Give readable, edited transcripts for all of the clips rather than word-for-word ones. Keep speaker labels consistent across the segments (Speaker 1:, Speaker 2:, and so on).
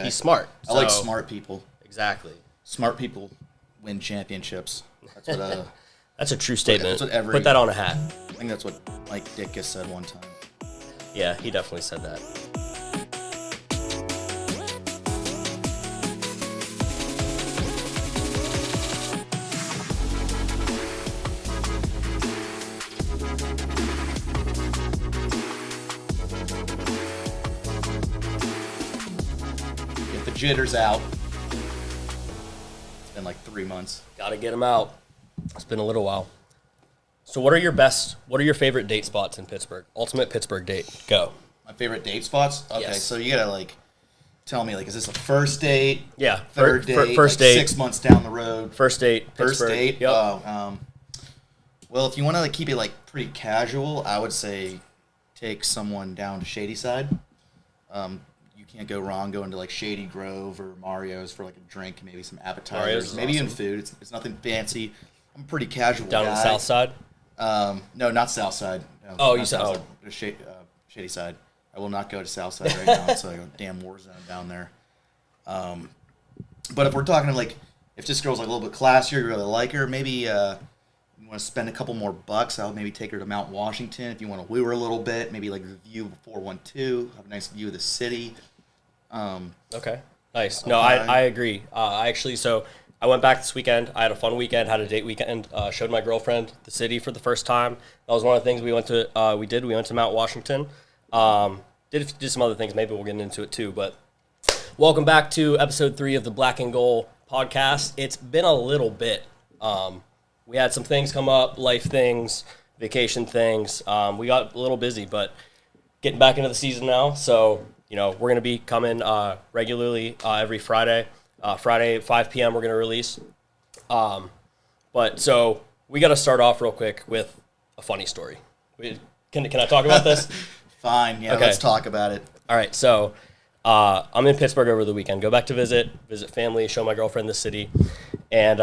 Speaker 1: He's smart.
Speaker 2: I like smart people.
Speaker 1: Exactly.
Speaker 2: Smart people win championships. That's what.
Speaker 1: That's a true statement.
Speaker 2: That's what
Speaker 1: Put that on a hat.
Speaker 2: I think that's what Mike Ditka said one time.
Speaker 1: Yeah, he definitely said that.
Speaker 2: Get the jitters out. It's been like 3 months.
Speaker 1: Got to get him out. It's been a little while. So what are your favorite date spots in Pittsburgh? Ultimate Pittsburgh date. Go.
Speaker 2: My favorite date spots? Okay,
Speaker 1: Yes.
Speaker 2: So you gotta tell me is this a first date?
Speaker 1: Yeah.
Speaker 2: Third date?
Speaker 1: First date.
Speaker 2: 6 months down the road?
Speaker 1: First date.
Speaker 2: First
Speaker 1: Pittsburgh.
Speaker 2: date?
Speaker 1: Yep.
Speaker 2: Well, if you want to keep it pretty casual, I would say take someone down to Shady Side. You can't go wrong going to Shady Grove or Mario's for a drink, maybe some appetizers,
Speaker 1: Mario's
Speaker 2: maybe
Speaker 1: awesome.
Speaker 2: even food. It's nothing fancy. I'm a pretty casual
Speaker 1: Down
Speaker 2: guy.
Speaker 1: on the south side?
Speaker 2: No, not South Side. No,
Speaker 1: Oh,
Speaker 2: not
Speaker 1: you said
Speaker 2: South Side. Shady Side. I will not go to South Side right now. It's like a damn war zone down there. But if we're talking if this girl's a little bit classier, you really like her, maybe you want to spend a couple more bucks, I'll maybe take her to Mount Washington. If you want to woo her a little bit, maybe the view of 412, have a nice view of the city.
Speaker 1: Okay. Nice. No, I agree. I went back this weekend. I had a fun weekend, had a date weekend, showed my girlfriend the city for the first time. That was one of the things we went to. We went to Mount Washington. Did some other things. Maybe we'll get into it too. But welcome back to episode 3 of the Black and Goal podcast. It's been a little bit. We had some things come up, life things, vacation things. We got a little busy, but getting back into the season now. So, we're going to be coming regularly every Friday. Friday at 5 p.m. we're going to release. So we got to start off real quick with a funny story. Can I talk about this?
Speaker 2: Fine. Yeah,
Speaker 1: Okay.
Speaker 2: Let's talk about it.
Speaker 1: All right. So I'm in Pittsburgh over the weekend. Go back to visit family, show my girlfriend the city. And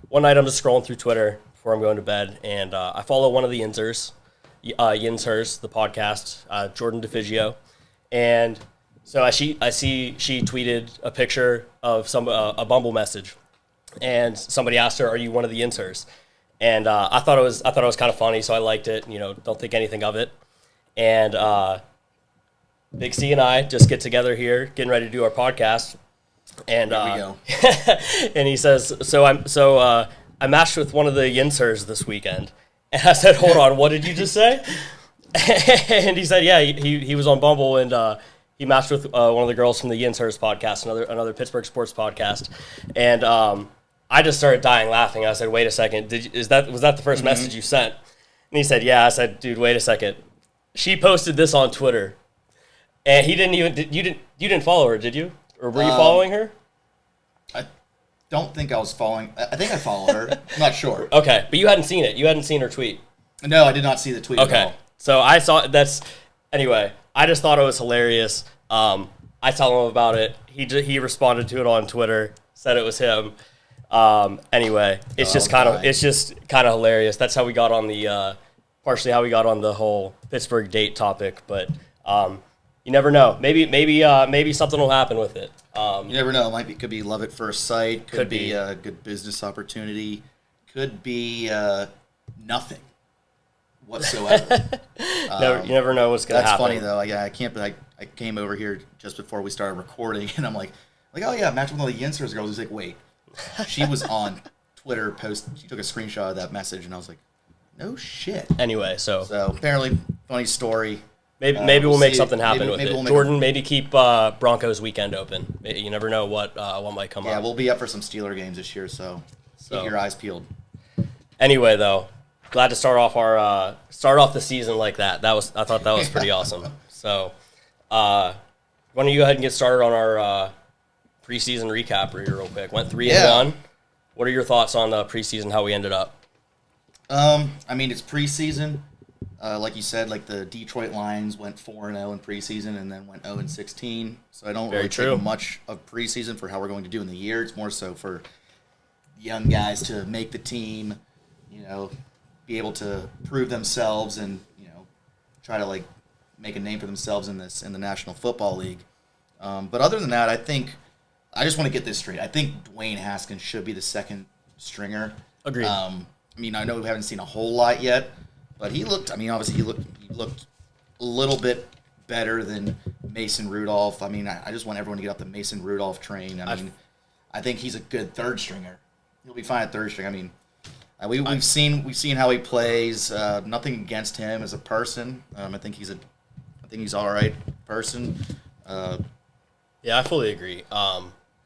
Speaker 1: one night I'm just scrolling through Twitter before I'm going to bed, and I follow one of the Yinsers, the podcast, Jordan DeFigio. And so I see she tweeted a picture of a Bumble message, and somebody asked her, "Are you one of the Yinsers?" And I thought it was kind of funny, so I liked it. Don't think anything of it. And Big C and I just get together here, getting ready to do our podcast. And
Speaker 2: There we go.
Speaker 1: and he says, I matched with one of the Yinsers this weekend. And I said, hold on, what did you just say? And he said, yeah, he was on Bumble, and he matched with one of the girls from the Yinsers podcast, another Pittsburgh sports podcast. And I just started dying laughing. I said, wait a second, was that the first message you sent? And he said, yeah. I said, dude, wait a second. She posted this on Twitter, and you didn't follow her, did you? Or were you following her?
Speaker 2: I don't think I was following. I think I followed her. I'm not sure.
Speaker 1: Okay, but you hadn't seen it. You hadn't seen her tweet.
Speaker 2: No, I did not see the tweet at all.
Speaker 1: So I saw anyway, I just thought it was hilarious. I tell him about it. He responded to it on Twitter, said it was him. Anyway, it's just kind of hilarious. That's how we got on partially how we got on the whole Pittsburgh date topic, but you never know. Maybe something will happen with it.
Speaker 2: You never know. Could be love at first sight. Could be a good business opportunity. Could be nothing whatsoever.
Speaker 1: You never know what's going to happen.
Speaker 2: That's funny though. I can't. I came over here just before we started recording, and I'm like, oh yeah, match with one of the Yinsers girls. He's like, wait, she was on Twitter post. She took a screenshot of that message, and I was like, no shit.
Speaker 1: Anyway, so
Speaker 2: apparently, funny story.
Speaker 1: Maybe we'll make something happen with
Speaker 2: maybe
Speaker 1: it. Jordan, maybe keep Broncos weekend open. You never know what might come up.
Speaker 2: Yeah, we'll be up for some Steeler games this year, so keep your eyes peeled.
Speaker 1: Anyway, though, glad to start off the season like that. I thought that was pretty awesome. So, why don't you go ahead and get started on our preseason recap real quick? Went 3-1. What are your thoughts on the preseason? How we ended up?
Speaker 2: It's preseason. Like you said, the Detroit Lions went 4-0 in preseason and then went 0-16. So I don't really take much of preseason for how we're going to do in the year. It's more so for young guys to make the team, be able to prove themselves and, try to make a name for themselves in the National Football League. But other than that, I just want to get this straight. I think Dwayne Haskins should be the second stringer.
Speaker 1: Agreed.
Speaker 2: I mean, I know we haven't seen a whole lot yet, but he looked. I mean, obviously he looked a little bit better than Mason Rudolph. I mean, I just want everyone to get up the Mason Rudolph train. I think he's a good third stringer. He'll be fine at third string. I mean, we've seen how he plays. Nothing against him as a person. I think he's all right person.
Speaker 1: Yeah, I fully agree.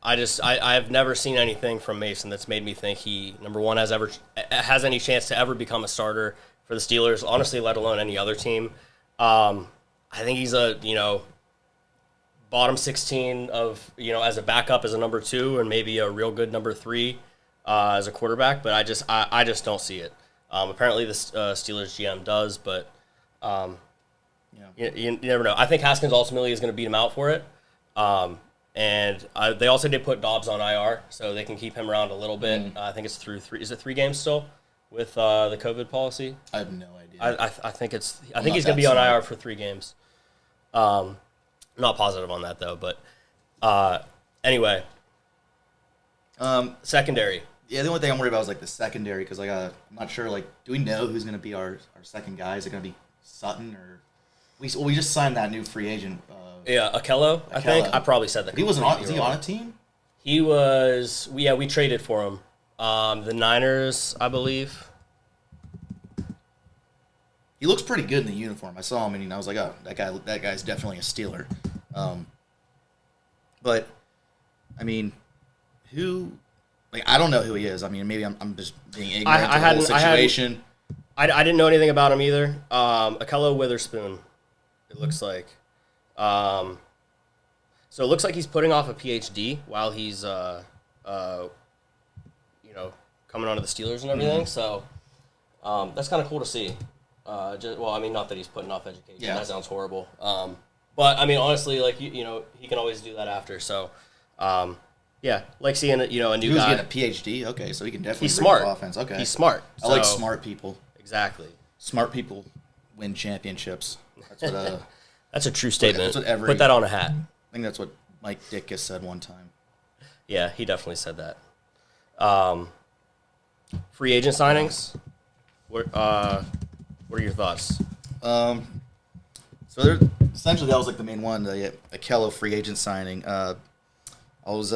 Speaker 1: I've never seen anything from Mason that's made me think he, number one, has any chance to ever become a starter for the Steelers, honestly, let alone any other team. I think he's a, bottom 16 of, as a backup as a number 2 and maybe a real good number 3 as a quarterback, but I just don't see it. Apparently the Steelers GM does, but you never know. I think Haskins ultimately is going to beat him out for it. And they also did put Dobbs on IR, so they can keep him around a little bit. I think it's through 3. Is it 3 games still with the COVID policy?
Speaker 2: I have no idea.
Speaker 1: I think he's going to be on IR for 3 games. I'm not positive on that though, but anyway. Secondary.
Speaker 2: Yeah, the only thing I'm worried about is the secondary because I'm not sure. Do we know who's going to be our second guy? Is it going to be Sutton or we just signed that new free agent?
Speaker 1: Akello, I think. I probably said that.
Speaker 2: He wasn't on. Is he on a team?
Speaker 1: He was. Yeah, we traded for him. The Niners, I believe.
Speaker 2: He looks pretty good in the uniform. I saw him and I was like, oh, that guy's definitely a Steeler. But I mean, who? I don't know who he is. I mean, maybe I'm just being ignorant to the whole situation.
Speaker 1: I didn't know anything about him either. Akello Witherspoon, it looks like. So it looks like he's putting off a PhD while he's, coming onto the Steelers and everything. So that's kind of cool to see. Not that he's putting off education. Yeah. That sounds horrible. But I mean, honestly, he can always do that after. So, seeing a new
Speaker 2: Who's
Speaker 1: guy.
Speaker 2: getting a PhD? Okay, so he can definitely.
Speaker 1: He's smart.
Speaker 2: Offense. Okay,
Speaker 1: he's smart.
Speaker 2: I like smart people.
Speaker 1: Exactly.
Speaker 2: Smart people win championships. That's what.
Speaker 1: That's a true statement.
Speaker 2: That's what
Speaker 1: Put that on a hat.
Speaker 2: I think that's what Mike Ditka said one time.
Speaker 1: Yeah, he definitely said that. Free agent signings. What are your thoughts?
Speaker 2: So essentially that was the main one, the Akello free agent signing. I was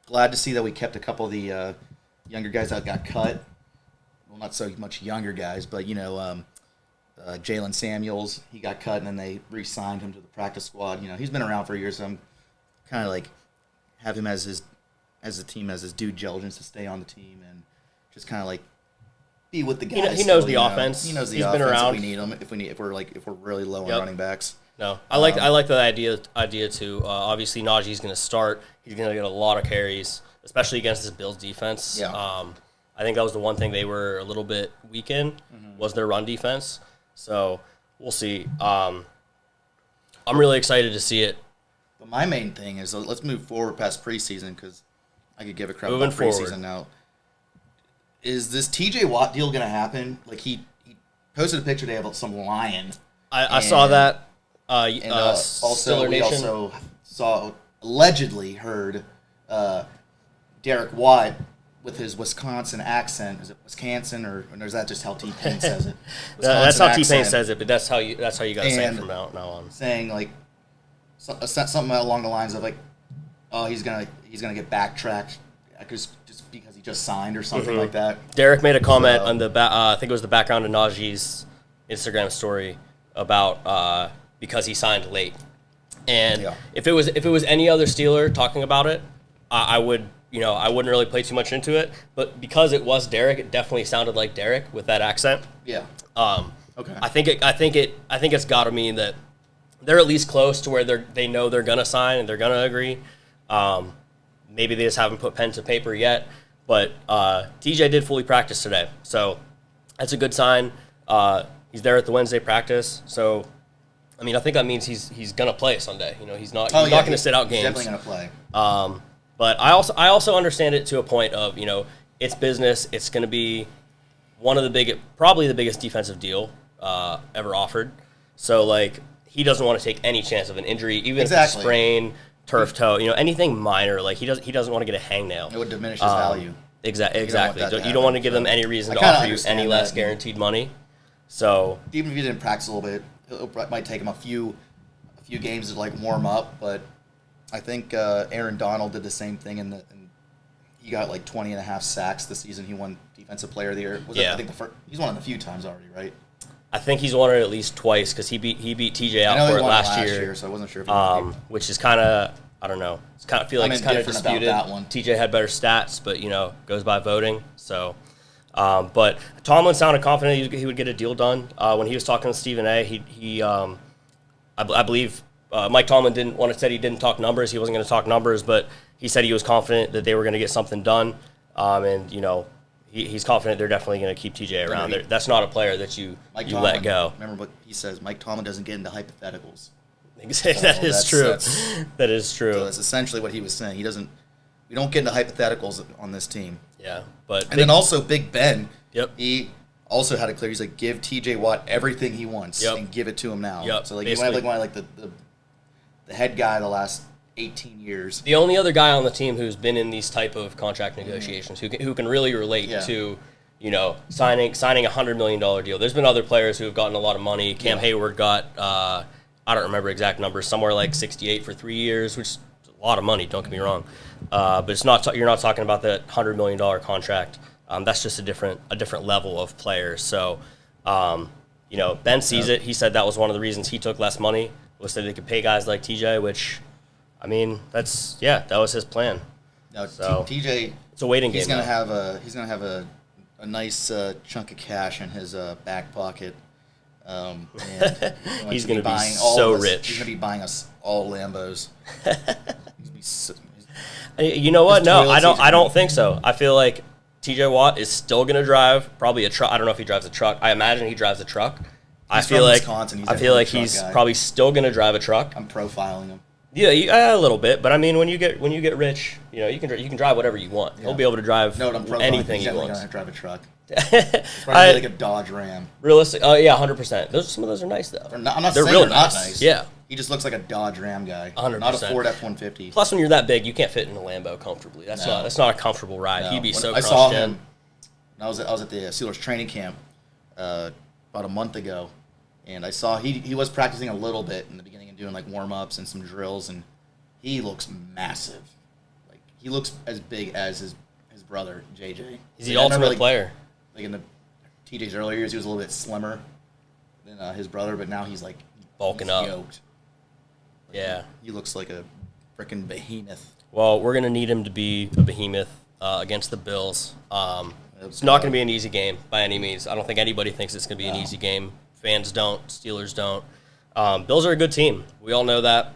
Speaker 2: glad to see that we kept a couple of the younger guys that got cut. Well, not so much younger guys, but Jalen Samuels, he got cut, and then they re-signed him to the practice squad. He's been around for years, so I'm kind of have him as the team as his due diligence to stay on the team and just kind of be with the guys.
Speaker 1: He knows the offense.
Speaker 2: He knows the
Speaker 1: He's
Speaker 2: offense.
Speaker 1: Been around.
Speaker 2: If we need him, if we're really low on running backs.
Speaker 1: No, I like the idea too. Obviously, Najee's going to start. He's going to get a lot of carries, especially against this Bills defense.
Speaker 2: Yeah.
Speaker 1: I think that was the one thing they were a little bit weak in was their run defense. So we'll see. I'm really excited to see it.
Speaker 2: But my main thing is let's move forward past preseason because I could give a crap about preseason now. Is this TJ Watt deal going to happen? He posted a picture today of some lion.
Speaker 1: I saw that.
Speaker 2: Also, we also allegedly heard Derek Watt with his Wisconsin accent. Is it Wisconsin or is that just how T-Pain says it?
Speaker 1: That's how T-Pain says it, but that's how you got to say it from now on.
Speaker 2: Saying something along the lines of he's gonna get backtracked just because he just signed or something like that.
Speaker 1: Derek made a comment on the I think it was the background of Najee's Instagram story about because he signed late, and if it was any other Steeler talking about it, I would. I wouldn't really play too much into it, but because it was Derek, it definitely sounded like Derek with that accent.
Speaker 2: Yeah.
Speaker 1: Okay. I think it's got to mean that they're at least close to where they know they're gonna sign and they're gonna agree. Maybe they just haven't put pen to paper yet, but TJ did fully practice today, so that's a good sign. He's there at the Wednesday practice, so I mean I think that means he's gonna play Sunday. He's not gonna sit out games.
Speaker 2: He's definitely gonna play.
Speaker 1: But I also understand it to a point of, it's business. It's going to be probably the biggest defensive deal ever offered. So, he doesn't want to take any chance of an injury, even if it's a sprain, turf toe, anything minor. Like he doesn't want to get a hangnail.
Speaker 2: It would diminish his value.
Speaker 1: Exactly. You don't want to give them any reason to offer you any less guaranteed money. So
Speaker 2: even if he didn't practice a little bit, it might take him a few games to like warm up. But I think Aaron Donald did the same thing, and he got like 20.5 sacks this season. He won Defensive Player of the Year. I think he's won it a few times already, right?
Speaker 1: I think he's won it at least twice because he beat TJ out for it last year.
Speaker 2: So I wasn't sure if he
Speaker 1: which is kind of, I don't know. It's kind of feel like it's kind of disputed.
Speaker 2: That one.
Speaker 1: TJ had better stats, but goes by voting. So, but Tomlin sounded confident he would get a deal done when he was talking to Stephen A. I believe Mike Tomlin said he didn't talk numbers. He wasn't going to talk numbers, but he said he was confident that they were going to get something done. He's confident they're definitely going to keep TJ around. That's not a player that you let go.
Speaker 2: Remember what he says, Mike Tomlin doesn't get into hypotheticals.
Speaker 1: That is true. That is true.
Speaker 2: So that's essentially what he was saying. We don't get into hypotheticals on this team.
Speaker 1: Yeah.
Speaker 2: Then also Big Ben.
Speaker 1: Yep.
Speaker 2: He also had it clear. He's like, give TJ Watt everything he wants and give it to him now.
Speaker 1: Yep.
Speaker 2: So like you have the head guy the last 18 years.
Speaker 1: The only other guy on the team who's been in these type of contract negotiations who can really relate to, signing a $100 million deal. There's been other players who have gotten a lot of money. Cam Hayward got, I don't remember exact numbers, somewhere like 68 for 3 years, which is a lot of money. Don't get me wrong, but it's not. You're not talking about that $100 million contract. That's just a different level of players. So, Ben sees it. He said that was one of the reasons he took less money was so they could pay guys like TJ, which. I mean, that was his plan.
Speaker 2: Now, TJ,
Speaker 1: it's a waiting game.
Speaker 2: He's gonna have a nice chunk of cash in his back pocket. And
Speaker 1: he's gonna be so rich.
Speaker 2: He's gonna be buying us all Lambos.
Speaker 1: You know what? No, I don't think so. I feel like TJ Watt is still gonna drive probably a truck. I don't know if he drives a truck. I imagine he drives a truck. I feel like he's probably still gonna drive a truck.
Speaker 2: I'm profiling him.
Speaker 1: Yeah, a little bit, but I mean, when you get rich, you can drive whatever you want. He'll be able to drive anything he wants.
Speaker 2: He's gonna drive a truck. It's probably like a Dodge Ram.
Speaker 1: Realistic? Oh yeah, 100%. Some of those are nice though.
Speaker 2: I'm not saying really nice.
Speaker 1: Yeah,
Speaker 2: he just looks like a Dodge Ram guy.
Speaker 1: 100%.
Speaker 2: Not a Ford F-150.
Speaker 1: Plus, when you're that big, you can't fit in a Lambo comfortably. That's not a comfortable ride. No. He'd be so.
Speaker 2: I saw him. I was at the Steelers training camp about a month ago, and I saw he was practicing a little bit in the beginning and doing like warm ups and some drills and. He looks massive. Like he looks as big as his brother JJ.
Speaker 1: He's the ultimate player.
Speaker 2: Like in the TJ's earlier years, he was a little bit slimmer than his brother, but now he's like
Speaker 1: bulking up.
Speaker 2: Yoked. Like, he looks like a freaking behemoth.
Speaker 1: Well, we're gonna need him to be a behemoth against the Bills. It's not gonna be an easy game by any means. I don't think anybody thinks it's gonna be an easy game. Fans don't. Steelers don't. Bills are a good team. We all know that.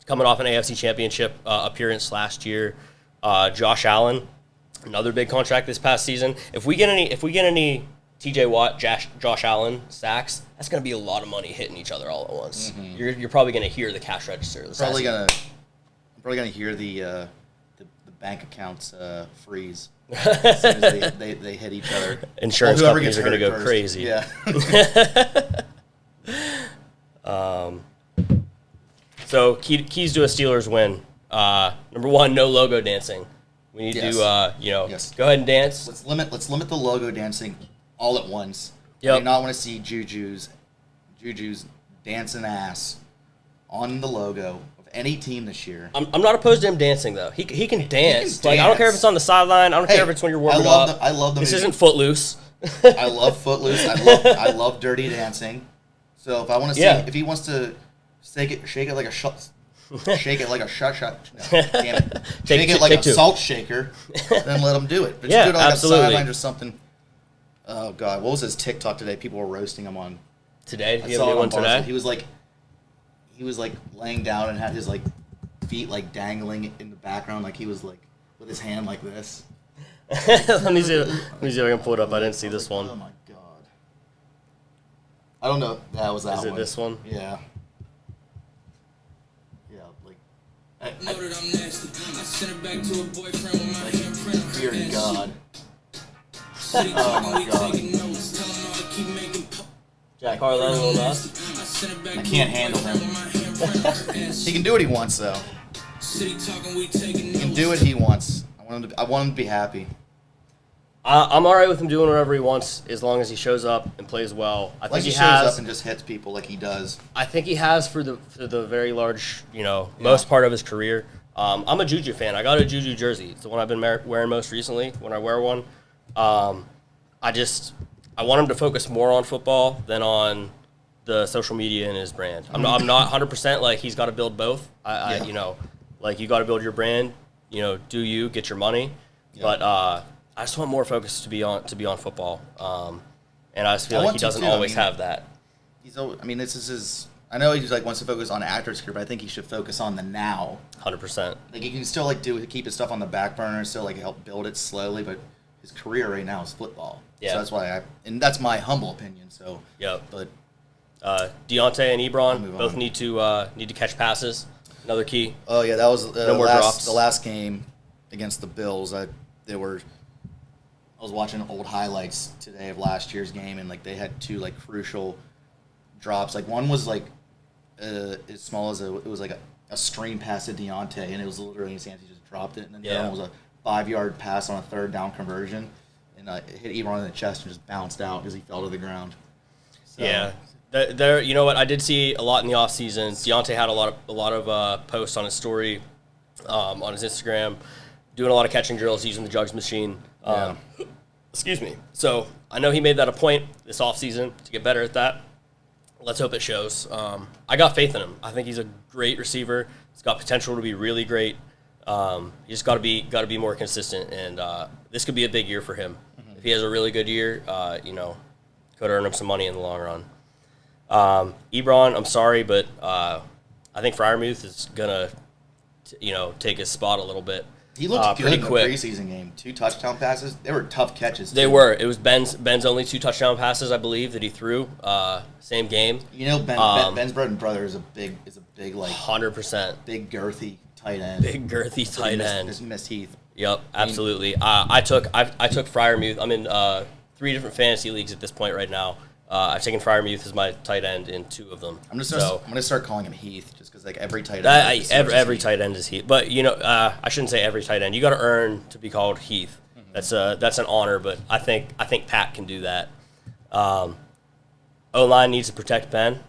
Speaker 1: Coming off an AFC Championship appearance last year, Josh Allen, another big contract this past season. If we get any TJ Watt, Josh Allen sacks, that's going to be a lot of money hitting each other all at once. Mm-hmm. You're probably going to hear the cash register. I'm probably
Speaker 2: going to hear the bank accounts freeze as soon as they hit each other.
Speaker 1: Insurance companies are going to go crazy.
Speaker 2: Yeah.
Speaker 1: So keys to a Steelers win. Number one, no logo dancing. We need to go ahead and dance.
Speaker 2: Let's limit the logo dancing all at once.
Speaker 1: Yep.
Speaker 2: I do not want to see Juju's dancing ass on the logo of any team this year.
Speaker 1: I'm not opposed to him dancing though. He can dance. Like I don't care if it's on the sideline. I don't care if it's when you're warming up.
Speaker 2: I love the
Speaker 1: This isn't Footloose.
Speaker 2: I love Footloose. I love Dirty Dancing. So if I want to see if he wants to. Shake it like a shot. Shake it like a shot. No, damn it. Shake it like a salt shaker. Then let him do it. But you do it like
Speaker 1: absolutely.
Speaker 2: A sideline or something. Oh God, what was his TikTok today? People were roasting him on.
Speaker 1: Today? Did he have a new one today?
Speaker 2: He was like laying down and had his like feet like dangling in the background, like he was like with his hand like this.
Speaker 1: Let me see if I can pull it up. I didn't see this one.
Speaker 2: Oh my God. I don't know. That was that one.
Speaker 1: Is it this one?
Speaker 2: Yeah. Dear God. Oh my God.
Speaker 1: Jack Harlow, Lil Nas.
Speaker 2: I can't handle him. He can do what he wants, though. He can do what he wants. I want him to be happy.
Speaker 1: I'm all right with him doing whatever he wants as long as he shows up and plays well. I think he
Speaker 2: shows up and just hits people like he does.
Speaker 1: I think he has for the very large, most part of his career. I'm a Juju fan. I got a Juju jersey. It's the one I've been wearing most recently when I wear one. I want him to focus more on football than on the social media and his brand. I'm not 100% like he's got to build both. Like you got to build your brand. Do you get your money? Yeah. But I just want more focus to be on football, and I just feel like he doesn't always have that.
Speaker 2: This is his. I know he wants to focus on actor's career, but I think he should focus on the now.
Speaker 1: 100%.
Speaker 2: Like he can still keep his stuff on the back burner, still help build it slowly, but his career right now is football. Yeah. So that's why and that's my humble opinion. So.
Speaker 1: Yep. But. Deontay and Ebron both need to catch passes. Another key.
Speaker 2: Oh yeah, that was
Speaker 1: no more drops.
Speaker 2: The last game against the Bills. I was watching old highlights today of last year's game, and they had two crucial drops. One was as small as it was a screen pass to Deontay, and it was literally in his hands. He just dropped it, and then the other one was a 5-yard pass on a third down conversion, and it hit Ebron in the chest and just bounced out because he fell to the ground. So,
Speaker 1: yeah. There, you know what? I did see a lot in the offseason. Deontay had a lot of posts on his story, on his Instagram, doing a lot of catching drills using the jugs machine. Excuse me. So I know he made that a point this offseason to get better at that. Let's hope it shows. I got faith in him. I think he's a great receiver. He's got potential to be really great. You just got to be more consistent, and this could be a big year for him. Mm-hmm. If he has a really good year, could earn him some money in the long run. Ebron, I'm sorry, but I think Freiermuth is gonna, take his spot a little bit.
Speaker 2: He looked good in the preseason game. 2 touchdown passes. They were tough catches, too.
Speaker 1: They were. It was Ben's only 2 touchdown passes, I believe, that he threw. Same game.
Speaker 2: Ben's bread and brother is a big
Speaker 1: 100%.
Speaker 2: Big girthy tight end.
Speaker 1: Big girthy tight end.
Speaker 2: Just missed Heath.
Speaker 1: Yep, absolutely. I took Freiermuth. I'm in 3 different fantasy leagues at this point right now. I've taken Freiermuth as my tight end in 2 of them.
Speaker 2: I'm gonna start calling him Heath just because every tight end.
Speaker 1: Every tight end is Heath, but I shouldn't say every tight end. You got to earn to be called Heath. Mm-hmm. That's an honor, but I think Pat can do that. O-line needs to protect Ben.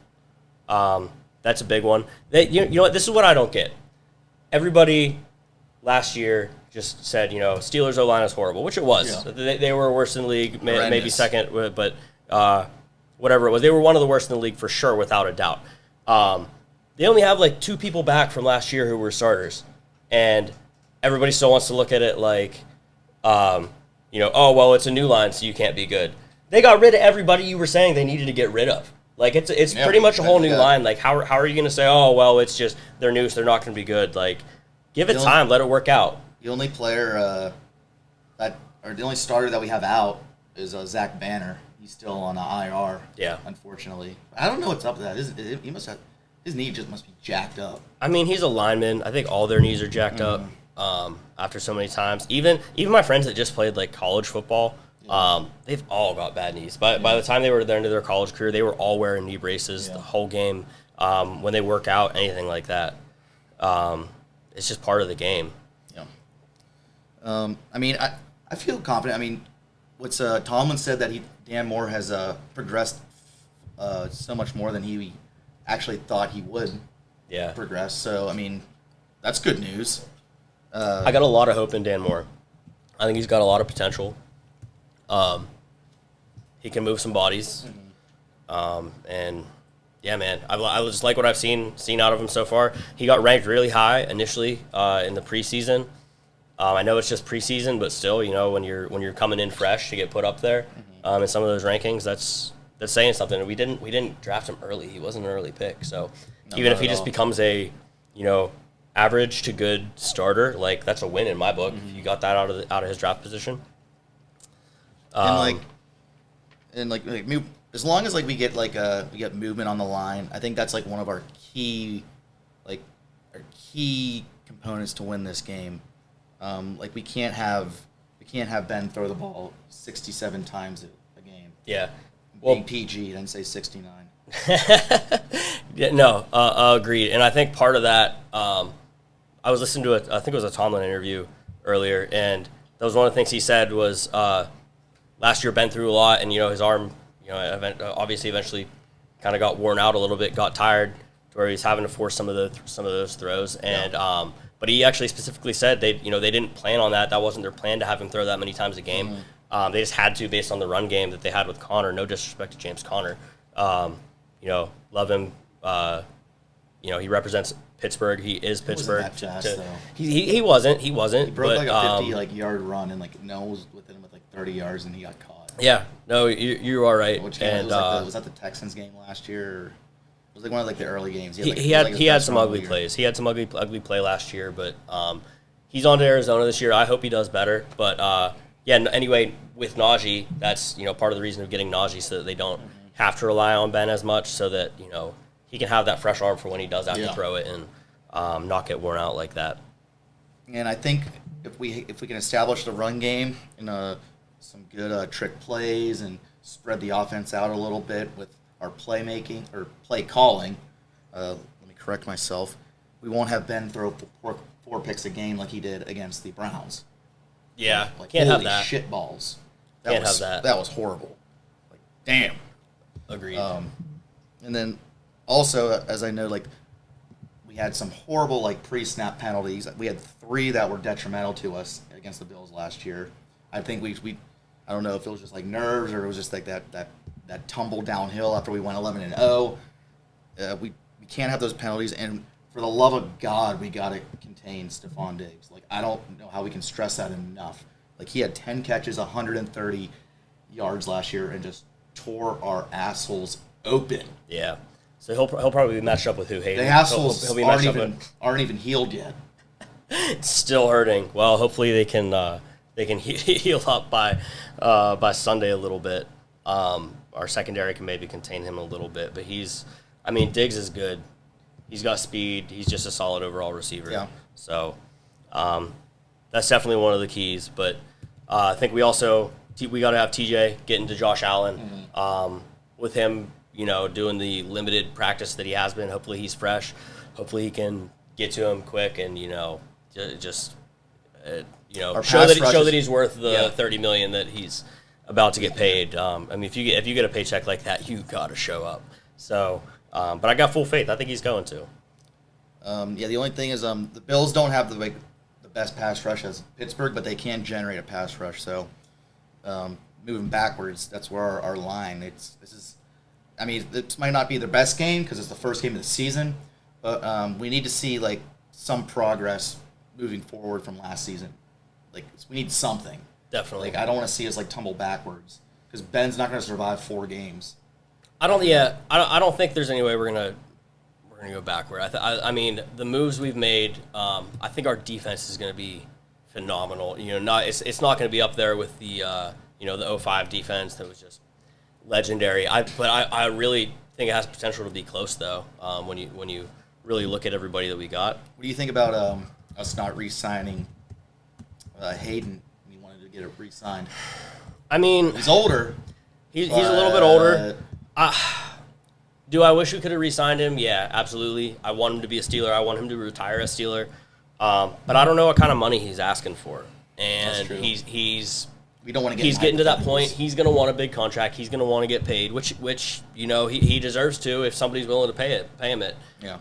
Speaker 1: That's a big one. You know what? This is what I don't get. Everybody last year just said Steelers O-line is horrible, which it was. Yeah. They were worse in the league, maybe second, but. Whatever it was, they were one of the worst in the league for sure, without a doubt. They only have 2 people back from last year who were starters, and everybody still wants to look at it oh well, it's a new line, so you can't be good. They got rid of everybody you were saying they needed to get rid of. It's pretty much a whole new line. How are you going to say, oh well, it's just they're new, so they're not going to be good? Give it time, let it work out.
Speaker 2: The only player the only starter that we have out is Zach Banner. He's still on the IR. Yeah. Unfortunately, I don't know what's up with that. His knee just must be jacked up.
Speaker 1: I mean, he's a lineman. I think all their knees are jacked up after so many times. Even my friends that just played college football, they've all got bad knees. By the time they were there into their college career, they were all wearing knee braces the whole game. When they work out, anything like that, it's just part of the game.
Speaker 2: Yeah. I feel confident. What's Tomlin said that Dan Moore has progressed so much more than he actually thought he would progress. So, that's good news.
Speaker 1: I got a lot of hope in Dan Moore. I think he's got a lot of potential. He can move some bodies. And, yeah, man, I just like what I've seen out of him so far. He got ranked really high initially in the preseason. I know it's just preseason, but still, when you're coming in fresh to get put up there in some of those rankings, that's saying something. And we didn't draft him early. He wasn't an early pick. So even if he just becomes a average to good starter, that's a win in my book. If you got that out of his draft position.
Speaker 2: As long as we get movement on the line, I think that's one of our key components to win this game. We can't have Ben throw the ball 67 times a game.
Speaker 1: Yeah.
Speaker 2: Being PG, then say 69.
Speaker 1: Yeah, no, agreed. And I think part of that, I was listening to I think it was a Tomlin interview earlier, and that was one of the things he said was last year Ben threw a lot, and his arm, obviously eventually kind of got worn out a little bit, got tired to where he's having to force some of those throws, and but he actually specifically said they didn't plan on that. That wasn't their plan to have him throw that many times a game. Mm-hmm. They just had to based on the run game that they had with Connor. No disrespect to James Conner. Love him. He represents Pittsburgh. He is Pittsburgh.
Speaker 2: He wasn't that fast, though.
Speaker 1: He wasn't. He wasn't.
Speaker 2: He broke like a 50 yard run and no one was within him with 30 yards and he got caught.
Speaker 1: Yeah. No, you are right.
Speaker 2: Which game was that the Texans game last year? Or it was one of the early games.
Speaker 1: He had some ugly plays. He had some ugly play last year, but he's on to Arizona this year. I hope he does better. But anyway, with Najee, that's part of the reason of getting Najee so that they don't have to rely on Ben as much, so that he can have that fresh arm for when he does have to throw it and not get worn out like that.
Speaker 2: And I think if we can establish the run game and some good trick plays and spread the offense out a little bit with our playmaking or play calling, let me correct myself, we won't have Ben throw four picks a game like he did against the Browns.
Speaker 1: Yeah,
Speaker 2: can't have that. Shit balls.
Speaker 1: Can't have that.
Speaker 2: That was horrible. Damn.
Speaker 1: Agreed.
Speaker 2: And then also, as I know, we had some horrible pre-snap penalties. We had 3 that were detrimental to us against the Bills last year. I think we I don't know if it was just nerves or it was just that tumble downhill after we went 11-0. We can't have those penalties, and for the love of God, we got to contain Stephon Diggs. I don't know how we can stress that enough. He had 10 catches, 130 yards last year, and just tore our assholes open.
Speaker 1: Yeah. So he'll probably be matched up with who? Hayden?
Speaker 2: The assholes he'll be aren't even healed yet.
Speaker 1: It's still hurting. Well, hopefully they can heal up by Sunday a little bit. Our secondary can maybe contain him a little bit, but Diggs is good. He's got speed. He's just a solid overall receiver.
Speaker 2: Yeah.
Speaker 1: So that's definitely one of the keys. But I think we got to have TJ get into Josh Allen. Mm-hmm. With him, doing the limited practice that he has been. Hopefully he's fresh. Hopefully he can get to him quick and show that he's worth the $30 million that he's about to get paid. If you get a paycheck like that, you got to show up. So, but I got full faith. I think he's going to.
Speaker 2: The only thing is the Bills don't have the best pass rush as Pittsburgh, but they can generate a pass rush. So moving backwards, that's where our line. This might not be the best game because it's the first game of the season, but we need to see some progress moving forward from last season. We need something.
Speaker 1: Definitely.
Speaker 2: I don't want to see us tumble backwards because Ben's not going to survive 4 games.
Speaker 1: I don't think there's any way we're gonna go backward. The moves we've made. I think our defense is going to be phenomenal. It's not going to be up there with the the 05 defense that was just legendary. I really think it has potential to be close though. When you really look at everybody that we got.
Speaker 2: What do you think about us not re-signing Hayden? We wanted to get it re-signed. He's older.
Speaker 1: He's a little bit older. Do I wish we could have re-signed him? Yeah, absolutely. I want him to be a Steeler. I want him to retire a Steeler. But I don't know what kind of money he's asking for. And
Speaker 2: we don't want to get.
Speaker 1: He's getting to that point. He's going to want a big contract. He's going to want to get paid, which he deserves to if somebody's willing to pay him it.
Speaker 2: Yeah.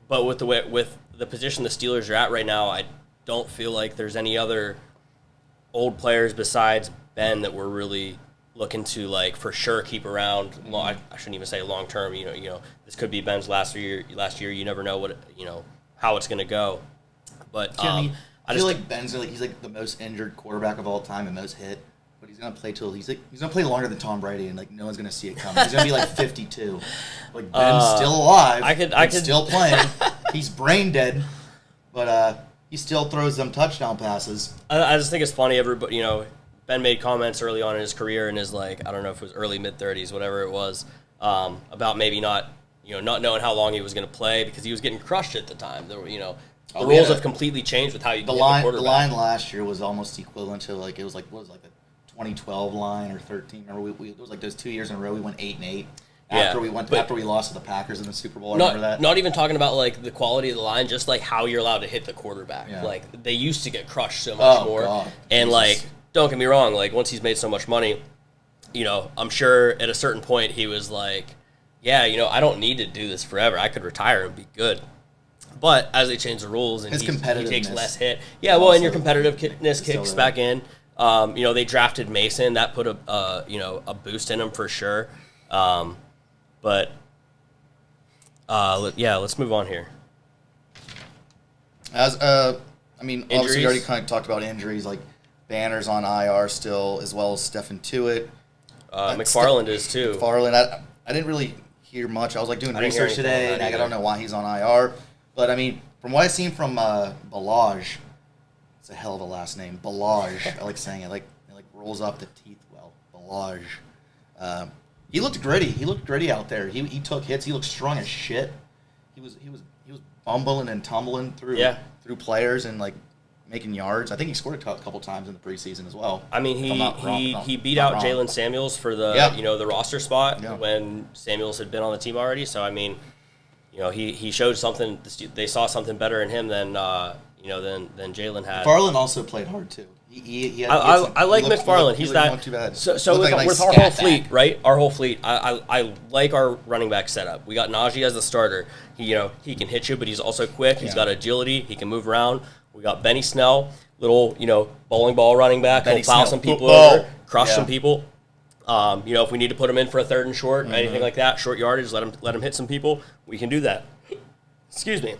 Speaker 1: But with the position the Steelers are at right now, I don't feel like there's any other old players besides Ben that we're really looking to for sure keep around. I shouldn't even say long term. This could be Ben's last year. You never know what how it's going to go. But
Speaker 2: I feel like Ben's he's the most injured quarterback of all time and most hit. But he's gonna play till he's gonna play longer than Tom Brady, and no one's gonna see it coming. He's gonna be 52. Ben's still alive. I could still playing. He's brain dead, but he still throws them touchdown passes.
Speaker 1: I just think it's funny. Everybody, Ben made comments early on in his career in his I don't know if it was early mid-30s, whatever it was, about maybe not knowing how long he was going to play because he was getting crushed at the time. There were the rules have completely changed with how you
Speaker 2: the line. The line last year was almost equivalent to it was what was the 2012 line or 13. Remember it was those 2 years in a row we went 8-8. After we lost to the Packers in the Super Bowl, I remember that.
Speaker 1: Not even talking about like the quality of the line, just like how you're allowed to hit the quarterback.
Speaker 2: Yeah.
Speaker 1: Like they used to get crushed so much more.
Speaker 2: God.
Speaker 1: And
Speaker 2: Jesus.
Speaker 1: like, don't get me wrong, like once he's made so much money, I'm sure at a certain point he was like, yeah, I don't need to do this forever. I could retire and be good. But as they change the rules and he takes less hit, and your competitiveness kicks back in. They drafted Mason. That put a boost in him for sure. But let's move on here.
Speaker 2: Obviously we already kind of talked about injuries, like Banner's on IR still, as well as Stephen Tuitt.
Speaker 1: McFarland is too.
Speaker 2: McFarland, I didn't really hear much. I was like doing research today, and I don't know why he's on IR. But I mean, from what I've seen from Balaj, it's a hell of a last name, Balaj. I like saying it. It rolls off the teeth well. Balaj. He looked gritty. He looked gritty out there. He took hits. He looked strong as shit. He was bumbling and tumbling through players and making yards. I think he scored a couple times in the preseason as well.
Speaker 1: I mean, he beat out Jalen Samuels for the roster spot when Samuels had been on the team already. So I mean, he showed something. They saw something better in him than Jalen had.
Speaker 2: McFarland also played hard too.
Speaker 1: I like McFarland. He's not too bad. So with our whole fleet, right? Our whole fleet. I like our running back setup. We got Najee as the starter. He can hit you, but he's also quick. He's got agility. He can move around. We got Benny Snell, little bowling ball running back. He'll plow some people over, crush some people. If we need to put him in for a 3rd and short, anything like that, short yardage, let him hit some people. We can do that. Excuse me.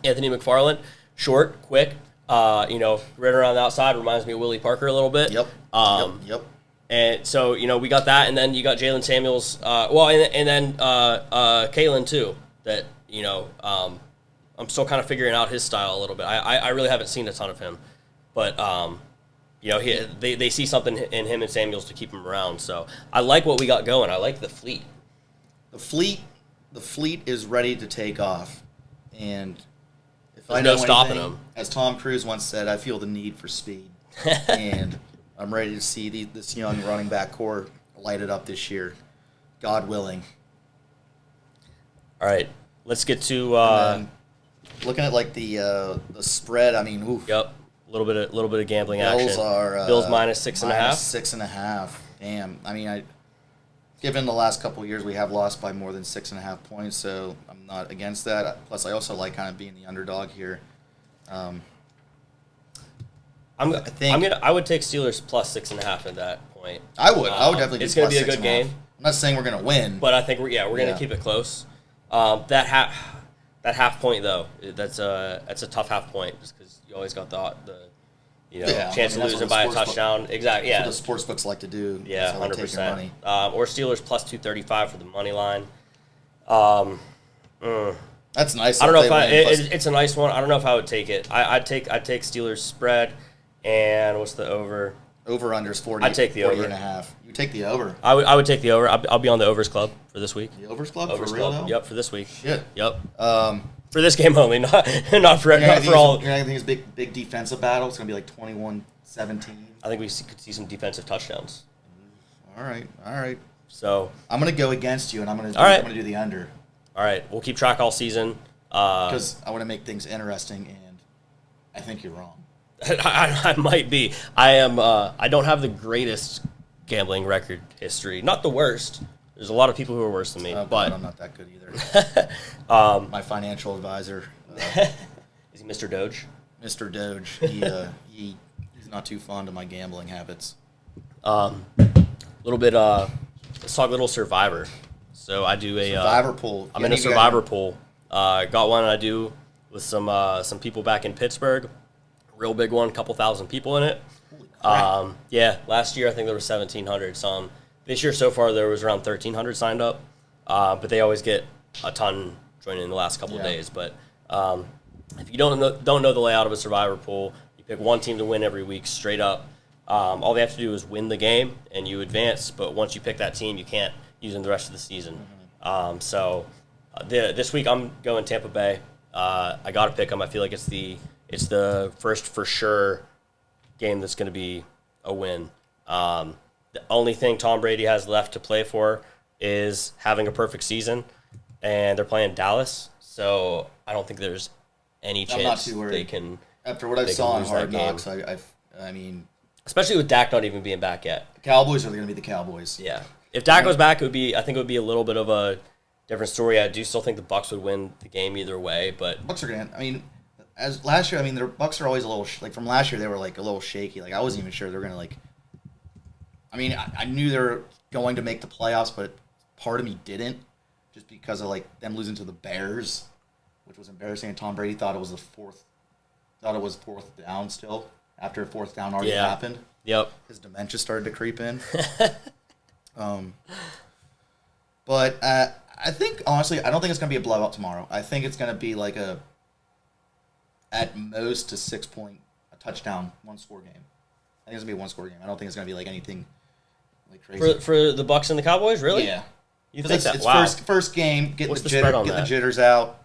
Speaker 1: Anthony McFarland, short, quick. Right around the outside, reminds me of Willie Parker a little bit.
Speaker 2: Yep.
Speaker 1: And so, we got that, and then you got Jalen Samuels, and then Kalen too, that, I'm still kind of figuring out his style a little bit. I really haven't seen a ton of him, but, they see something in him and Samuels to keep him around, so I like what we got going. I like the fleet. The
Speaker 2: fleet is ready to take off, and...
Speaker 1: There's no stopping him.
Speaker 2: As Tom Cruise once said, I feel the need for speed. And I'm ready to see this young running back core light it up this year, God willing.
Speaker 1: All right, let's get to
Speaker 2: looking at the spread. I mean, oof.
Speaker 1: Yep, a little bit of gambling action.
Speaker 2: Bills
Speaker 1: minus 6.5.
Speaker 2: 6.5. Damn. I mean, given the last couple of years, we have lost by more than 6.5 points, so I'm not against that. Plus, I also like kind of being the underdog here.
Speaker 1: I would take Steelers plus 6.5 at that point.
Speaker 2: I would definitely.
Speaker 1: It's going to be a good game.
Speaker 2: I'm not saying we're going to win,
Speaker 1: but I think we're going to keep it close. That half point though, that's a tough half point just because you always got the chance of losing by a touchdown. Exactly. Yeah.
Speaker 2: That's what the sportsbooks like to do.
Speaker 1: Yeah, 100%. Or Steelers plus 235 for the money line.
Speaker 2: That's nice.
Speaker 1: I don't know if it's a nice one. I don't know if I would take it. I'd take Steelers spread, and what's the over?
Speaker 2: Over under is 40.
Speaker 1: I'd take the over.
Speaker 2: 40.5. You take the over.
Speaker 1: I would take the over. I'll be on the overs club for this week.
Speaker 2: The overs club
Speaker 1: overs
Speaker 2: for real
Speaker 1: club.
Speaker 2: though?
Speaker 1: Yep, for this week.
Speaker 2: Shit.
Speaker 1: Yep. For this game only, not for all.
Speaker 2: You're not think it's big defensive battle. It's gonna be like 21-17.
Speaker 1: I think we could see some defensive touchdowns.
Speaker 2: All right.
Speaker 1: So
Speaker 2: I'm gonna go against you, and I'm gonna do the under.
Speaker 1: All right, we'll keep track all season.
Speaker 2: Because I want to make things interesting, and I think you're wrong.
Speaker 1: I might be. I don't have the greatest gambling record history. Not the worst. There's a lot of people who are worse than me, but
Speaker 2: I'm not that good either. My financial advisor
Speaker 1: is he Mr. Doge?
Speaker 2: Mr. Doge. He's not too fond of my gambling habits.
Speaker 1: Little bit. Let's talk a little Survivor. So I do a
Speaker 2: Survivor pool.
Speaker 1: I'm in a Survivor pool. Got one I do with some people back in Pittsburgh. Real big one, couple thousand people in it.
Speaker 2: Holy crap.
Speaker 1: Last year I think there was 1,700 some. This year so far there was around 1,300 signed up, but they always get a ton joining in the last couple of days. But if you don't know the layout of a Survivor pool, you pick one team to win every week straight up. All they have to do is win the game and you advance. But once you pick that team, you can't use them the rest of the season. This week I'm going Tampa Bay. I got to pick them. I feel like it's the first for sure game that's going to be a win. The only thing Tom Brady has left to play for is having a perfect season, and they're playing Dallas. So I don't think there's any chance they can.
Speaker 2: After what I saw on Hard Knocks, I mean,
Speaker 1: especially with Dak not even being back yet.
Speaker 2: The Cowboys are going to be the Cowboys.
Speaker 1: Yeah, if Dak goes back, I think it would be a little bit of a different story. I do still think the Bucs would win the game either way, but
Speaker 2: Bucs are going to. I mean, as last year, I mean, the Bucs are always a little like from last year. They were like a little shaky. Like I wasn't even sure they were going to like. I mean, I knew they were going to make the playoffs, but part of me didn't, just because of like them losing to the Bears, which was embarrassing. And Tom Brady thought it was fourth down still after fourth down already happened.
Speaker 1: Yep.
Speaker 2: His dementia started to creep in. But I think honestly, I don't think it's going to be a blowout tomorrow. I think it's going to be like at most a 6-point, a touchdown, one-score game. I think it's going to be a one-score game. I don't think it's going to be like anything like crazy.
Speaker 1: For the Bucs and the Cowboys, really?
Speaker 2: Yeah.
Speaker 1: You think that?
Speaker 2: It's
Speaker 1: Wow.
Speaker 2: first game, get
Speaker 1: What's
Speaker 2: the
Speaker 1: the
Speaker 2: jitters out.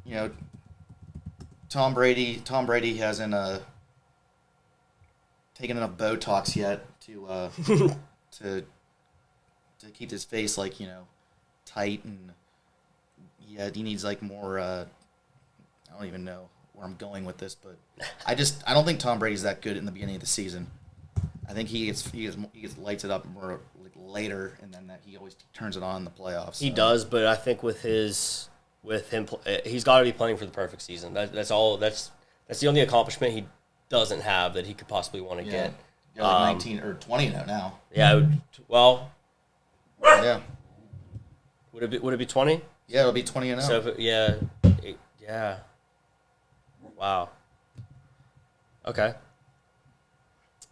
Speaker 2: You know, Tom Brady hasn't taken enough Botox yet to keep his face like, you know, tight, and he needs like more. I don't even know where I'm going with this, but I don't think Tom Brady's that good in the beginning of the season. I think he lights it up more like later, and then that he always turns it on in the playoffs.
Speaker 1: He does, but I think with him, he's got to be playing for the perfect season. That's all. That's the only accomplishment he doesn't have that he could possibly want to get.
Speaker 2: Yeah, like 19 or 20 now.
Speaker 1: Yeah. Well.
Speaker 2: Yeah.
Speaker 1: Would it be 20?
Speaker 2: Yeah, it'll be 20 and 0.
Speaker 1: So yeah. Wow. Okay.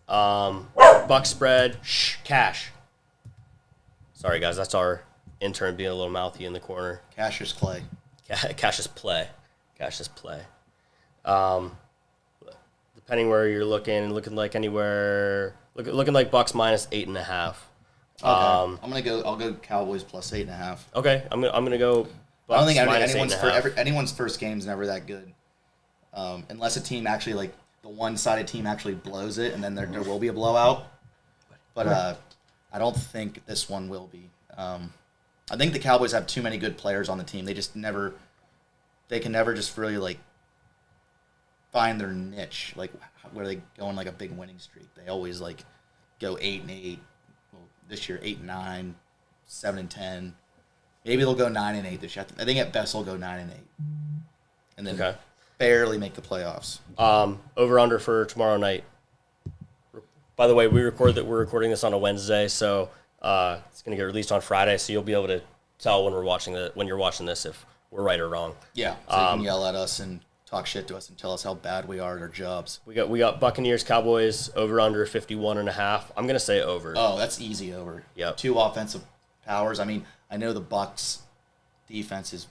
Speaker 1: Buck spread, cash. Sorry, guys, that's our intern being a little mouthy in the corner.
Speaker 2: Cassius Clay.
Speaker 1: Cassius play. Depending where you're looking like anywhere, looking like Bucks minus 8.5.
Speaker 2: Okay. I'll go Cowboys plus 8.5.
Speaker 1: Okay, I'm gonna go.
Speaker 2: Bucks I don't think anyone's first game is never that good, unless a team actually like the one-sided team actually blows it, and then there will be a blowout. But I don't think this one will be. I think the Cowboys have too many good players on the team. They can never just really like find their niche, like where they go on like a big winning streak. They always like go 8-8. Well, this year 8-9, 7-10. Maybe they'll go 9-8 this year. I think at best they'll go 9-8, and then barely make the playoffs.
Speaker 1: Over under for tomorrow night. By the way, we're recording this on a Wednesday, so it's gonna get released on Friday. So you'll be able to tell when you're watching this if we're right or wrong.
Speaker 2: Yeah, so you can yell at us and talk shit to us and tell us how bad we are at our jobs.
Speaker 1: We got Buccaneers Cowboys over under 51.5. I'm gonna say over.
Speaker 2: Oh, that's easy over.
Speaker 1: Yep.
Speaker 2: 2 offensive powers. I mean, I know the Bucs defense is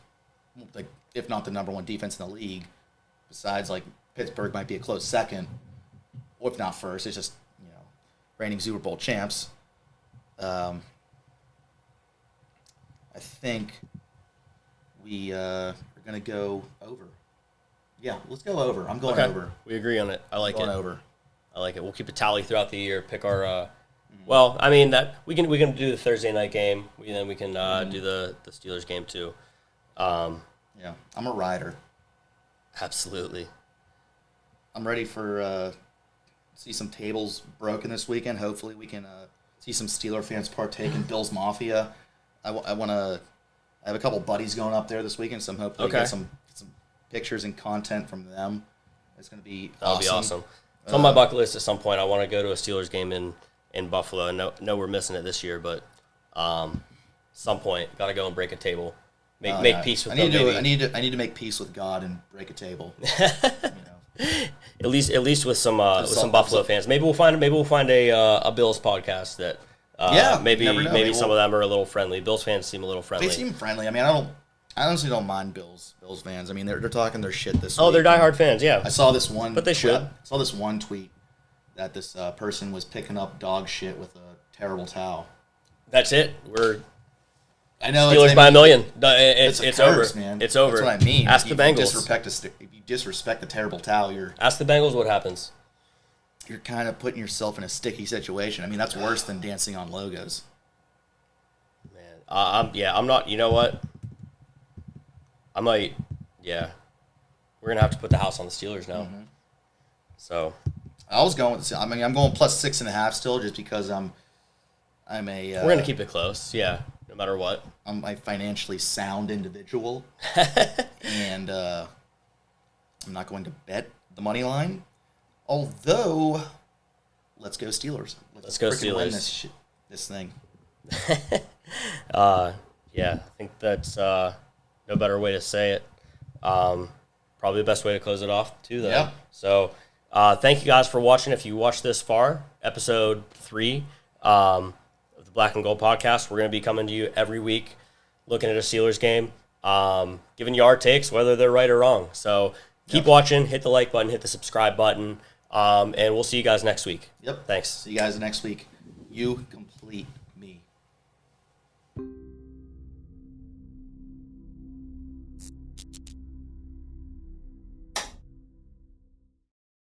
Speaker 2: like, if not the number one defense in the league, besides like Pittsburgh might be a close second, or if not first. It's just, you know, reigning Super Bowl champs. I think we are gonna go over. Yeah, let's go over. I'm going over.
Speaker 1: We agree on it. I like it.
Speaker 2: Over.
Speaker 1: I like it. We'll keep a tally throughout the year. Pick our. Well, I mean that we can do the Thursday night game. Then we can do the Steelers game too.
Speaker 2: Yeah, I'm a rider.
Speaker 1: Absolutely.
Speaker 2: I'm ready for see some tables broken this weekend. Hopefully, we can see some Steeler fans partake in Bills Mafia. I have a couple buddies going up there this weekend, so I'm hoping to get some pictures and content from them. It's going to be awesome.
Speaker 1: That'll be awesome. It's on my bucket list at some point. I want to go to a Steelers game in Buffalo. I know we're missing it this year, but some point, got to go and break a table. Make peace with them.
Speaker 2: I need to make peace with God and break a table. You know.
Speaker 1: At least with some Buffalo fans. Maybe we'll find a Bills podcast that maybe some of them are a little friendly. Bills fans seem a little friendly.
Speaker 2: They seem friendly. I mean, I honestly don't mind Bills fans. I mean, they're talking their shit this week.
Speaker 1: Oh, they're diehard fans, yeah.
Speaker 2: I saw this one,
Speaker 1: but they should.
Speaker 2: I saw this one tweet that this person was picking up dog shit with a terrible towel.
Speaker 1: That's it.
Speaker 2: I know
Speaker 1: Steelers by a million. It's
Speaker 2: curse,
Speaker 1: over,
Speaker 2: man.
Speaker 1: It's over.
Speaker 2: That's what I mean.
Speaker 1: Ask the Bengals.
Speaker 2: If you disrespect the terrible towel, you're.
Speaker 1: Ask the Bengals what happens.
Speaker 2: you're kind of putting yourself in a sticky situation. I mean, that's worse than dancing on logos.
Speaker 1: Man, I'm not. You know what? I might. Yeah, we're gonna have to put the house on the Steelers now. Mm-hmm. So,
Speaker 2: I was going with. I mean, I'm going plus 6.5 still, just because I'm a.
Speaker 1: We're gonna keep it close. Yeah, no matter what.
Speaker 2: I'm a financially sound individual, and I'm not going to bet the money line. Although, let's go Steelers.
Speaker 1: Let's go Steelers.
Speaker 2: Win this thing.
Speaker 1: Yeah, I think that's no better way to say it. Probably the best way to close it off too, though.
Speaker 2: Yeah.
Speaker 1: So, thank you guys for watching. If you watched this far, episode 3 of the Black and Gold podcast, we're going to be coming to you every week, looking at a Steelers game, giving you our takes, whether they're right or wrong. So keep watching, hit the like button, hit the subscribe button, and we'll see you guys next week.
Speaker 2: Yep.
Speaker 1: Thanks.
Speaker 2: See you guys next week. You complete.